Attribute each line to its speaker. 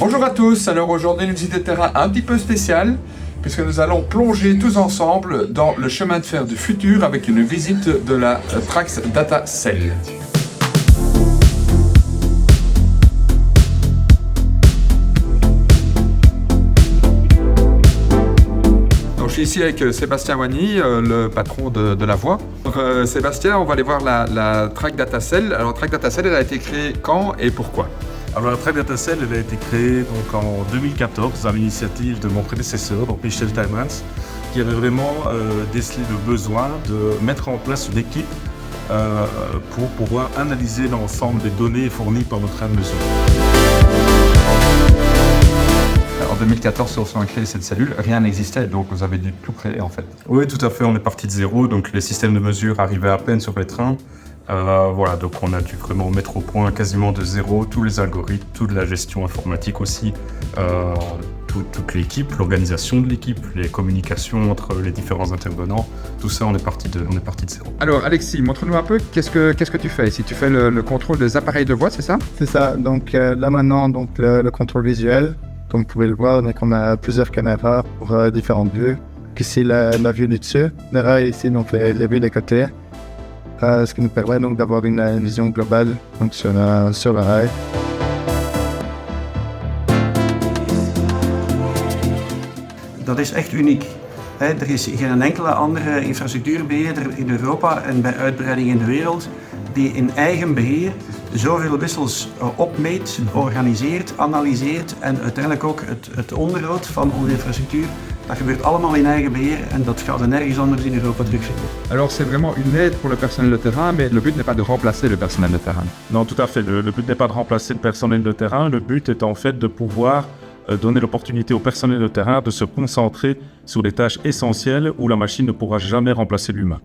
Speaker 1: Bonjour à tous, alors aujourd'hui une visite de terrain un petit peu spéciale puisque nous allons plonger tous ensemble dans le chemin de fer du futur avec une visite de la Trax Data Cell. Donc, je suis ici avec Sébastien Wagny, le patron de la voie. Donc, Sébastien, on va aller voir la Trax Data Cell. Alors Trax Data Cell, elle a été créée quand et pourquoi ?
Speaker 2: Alors la Trax Data Cell, elle a été créée donc, en 2014 à l'initiative de mon prédécesseur, donc Michel Tijmans, qui avait vraiment décelé le besoin de mettre en place une équipe pour pouvoir analyser l'ensemble des données fournies par notre train de mesure.
Speaker 1: En 2014, lorsqu'on a créé cette cellule, rien n'existait, donc vous avez dû tout créer en fait.
Speaker 2: Oui, tout à fait, on est parti de zéro, donc les systèmes de mesure arrivaient à peine sur les trains. Voilà, donc on a dû vraiment mettre au point quasiment de zéro tous les algorithmes, toute la gestion informatique aussi, toute l'équipe, l'organisation de l'équipe, les communications entre les différents intervenants, tout ça on est parti de zéro.
Speaker 1: Alors Alexis, montre-nous un peu qu'est-ce que tu fais ici. Tu fais le contrôle des appareils de voie, c'est ça?
Speaker 3: C'est ça, donc là maintenant donc, le contrôle visuel, comme vous pouvez le voir, donc, on a plusieurs caméras pour différentes vues. Ici la vue du dessus, derrière ici donc les vues des côtés. Ce qui nous permet donc d'avoir une vision globale donc, sur le rail.
Speaker 4: Dat is echt uniek. Er is geen enkele andere infrastructuurbeheerder in Europa en bij uitbreiding in de wereld die in eigen beheer zoveel wissels opmeet, organiseert, analyseert en uiteindelijk ook het onderhoud van onze infrastructuur. Dat gebeurt allemaal in eigen beheer en dat gaat er nergens anders in Europa terugvinden.
Speaker 1: Alors c'est vraiment une aide pour le personnel de terrain, mais le but n'est pas de remplacer le personnel de terrain.
Speaker 2: Non, tout à fait, le but n'est pas de remplacer le personnel de terrain, le but est en fait de pouvoir donner l'opportunité au personnel de terrain de se concentrer sur les tâches essentielles où la machine ne pourra jamais remplacer l'humain.